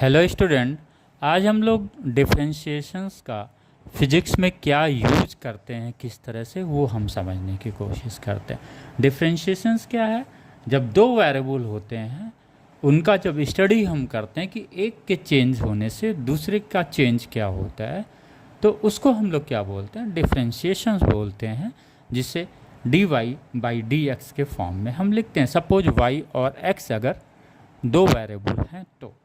Hello student. आज हम लोग डिफरेंशिएशंस का फिजिक्स में क्या यूज करते हैं, किस तरह से वो हम समझने की कोशिश करते हैं। डिफरेंशिएशंस क्या है? जब दो वेरिएबल होते हैं उनका जब स्टडी हम करते हैं कि एक के चेंज होने से दूसरे का चेंज क्या होता है, तो उसको हम लोग क्या बोलते हैं? डिफरेंशिएशंस बोलते हैं, जिसे dy बाई dx के फॉर्म में हम लिखते हैं। सपोज y और x अगर दो वेरिएबल हैं तो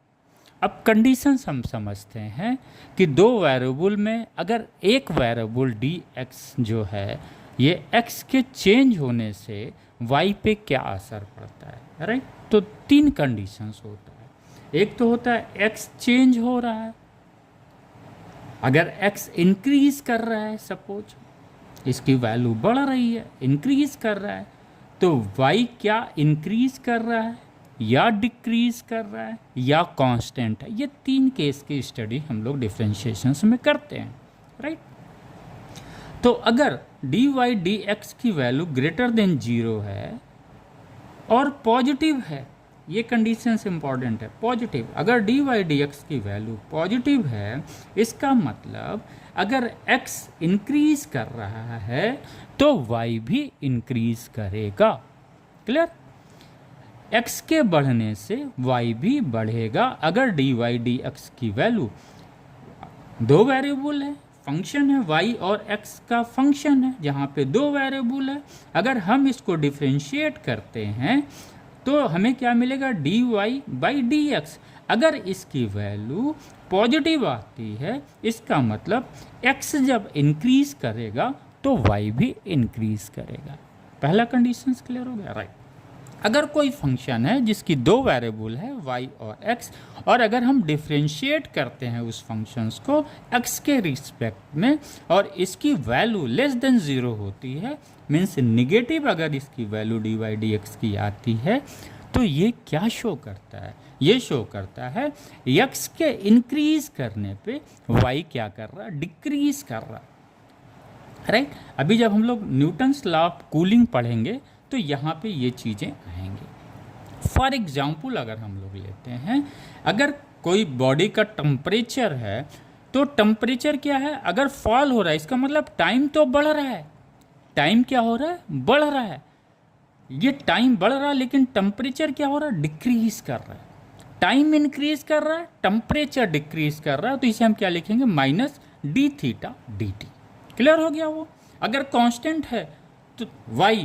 अब कंडीशंस हम समझते हैं कि दो वेरिएबल में अगर एक वेरिएबल dx जो है ये x के चेंज होने से y पे क्या असर पड़ता है, राइट? तो तीन कंडीशंस होता है। एक तो होता है x चेंज हो रहा है, अगर x इंक्रीज कर रहा है, सपोज इसकी वैल्यू बढ़ रही है, इंक्रीज कर रहा है, तो y क्या इंक्रीज कर रहा है या डिक्रीज कर रहा है या कांस्टेंट है। ये तीन केस की स्टडी हम लोग डिफरेंशिएशंस में करते हैं, राइट? तो अगर dy dx की वैल्यू ग्रेटर देन 0 है और पॉजिटिव है, ये कंडीशंस इंपॉर्टेंट है। पॉजिटिव, अगर dy dx की वैल्यू पॉजिटिव है, इसका मतलब अगर x इंक्रीज कर रहा है तो y भी इंक्रीज करेगा। क्लियर? x के बढ़ने से y भी बढ़ेगा। अगर dy dx की वैल्यू, दो वेरिएबल है, फंक्शन है y और x का फंक्शन है, जहाँ पे दो वेरिएबल है, अगर हम इसको डिफरेंशिएट करते हैं तो हमें क्या मिलेगा? dy by dx। अगर इसकी वैल्यू पॉजिटिव आती है, इसका मतलब x जब इंक्रीज करेगा तो y भी इंक्रीज करेगा। पहला कंडीशन क्लियर हो गया, राइट? अगर कोई फंक्शन है जिसकी दो वेरिएबल है y और x, और अगर हम डिफरेंशिएट करते हैं उस फंक्शंस को x के रिस्पेक्ट में और इसकी वैल्यू लेस देन 0 होती है, मीन्स निगेटिव अगर इसकी वैल्यू dy dx की आती है, तो ये क्या शो करता है? ये शो करता है x के इंक्रीज करने पे y क्या कर रहा है? डिक्रीज कर रहा, राइट? अभी जब हम लोग न्यूटन्स लॉ ऑफ कूलिंग पढ़ेंगे तो यहाँ पे ये चीज़ें आएंगी। फॉर एग्जाम्पल अगर हम लोग लेते हैं, अगर कोई बॉडी का टेम्परेचर है तो टेम्परेचर क्या है? अगर फॉल हो रहा है, इसका मतलब टाइम तो बढ़ रहा है। टाइम क्या हो रहा है? बढ़ रहा है। ये टाइम बढ़ रहा है, लेकिन टेम्परेचर क्या हो रहा है? डिक्रीज कर रहा है। टाइम इंक्रीज कर रहा है, टेम्परेचर डिक्रीज कर रहा है, तो इसे हम क्या लिखेंगे? Minus D theta D T. Clear हो गया? वो अगर कांस्टेंट है तो y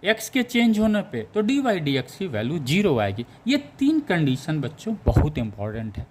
x के चेंज होने पे तो dy dx की वैल्यू 0 आएगी। ये तीन कंडीशन बच्चों बहुत इंपॉर्टेंट है।